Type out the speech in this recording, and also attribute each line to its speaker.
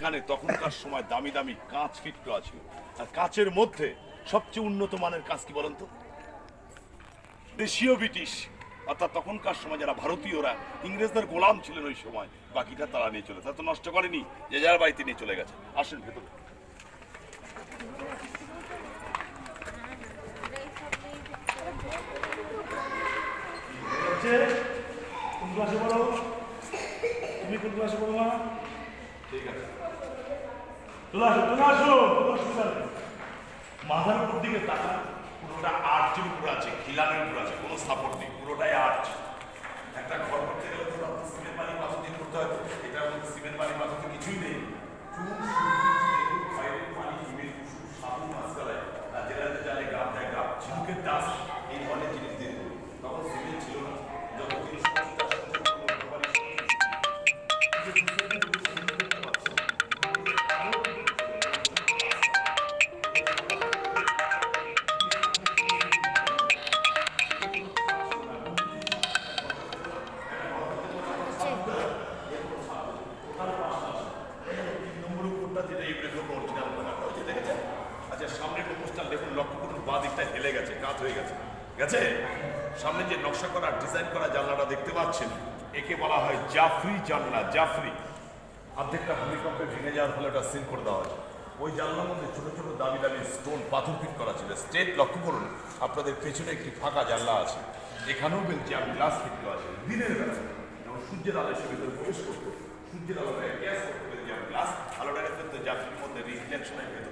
Speaker 1: এখানে তখনকার সময় দামি দামি কাঁচ ফিট করা ছিল। আর কাঁচের মধ্যে সবচেয়ে উন্নত মানের কাঁচ কি বলেন তো? দেশীয় ব্রিটিশ, অর্থাৎ তখনকার সময় যারা ভারতীয়রা ইংরেজদের গোলাম ছিলেন ওই সময়, বাকিটা তারা নিয়ে চলে, তা তো নষ্ট করেনি, যে যার বাড়িতে নিয়ে চলে গেছে। আসেন ভেতরে।
Speaker 2: কোন ক্লাসে পড়ো? তুমি কোন ক্লাসে পড়ো মা?
Speaker 1: ঠিক আছে,
Speaker 2: চলে আসো চলে আসো।
Speaker 1: মাথার উপর দিকে তাকান, পুরোটা আর্চের উপর আছে, খিলানের উপর আছে, কোনো সাপোর্ট নেই, পুরোটাই আর্চ। একটা ঘর করতে গেলে তো সিমেন্ট বালি পাথর দিয়ে করতে হয়, এটার মধ্যে সিমেন্ট বালি পাথর তো কিছুই নেই। বাইরের পানি হিমের কুসুম সাবু মাছ গলায়, আর জেলাতে জালে গাপ দেয় গাপ, ঝিনুকের দাস, এই ধরনের জিনিস দিয়ে তৈরি। তখন সিমেন্ট ছিল না, যখন গেছে। সামনে যে নকশা করা ডিজাইন করা জানলাটা দেখতে পাচ্ছেন, একে বলা হয় জাফরি জানলা। জাফরি অর্ধেকটা ভূমিকম্পে ভেঙে যাওয়ার ফলে ওটা সিল করে দেওয়া হয়। ওই জানলার মধ্যে ছোট ছোট দামি দামি স্টোন পাথর ফিট করা ছিল। স্ট্রেট লক্ষ্য করুন, আপনাদের পেছনে একটি ফাঁকা জানলা আছে, এখানেও বেলজিয়াম গ্লাস ফিট করা ছিল। দিনের বেলা যখন সূর্যের আলো সে ভিতরে প্রবেশ করতো, সূর্যের আলোটা গ্যাস করতো বেলজিয়াম গ্লাস, আলোটাকে কিন্তু জাফরির মধ্যে রিফ্লেকশনের ভেতরে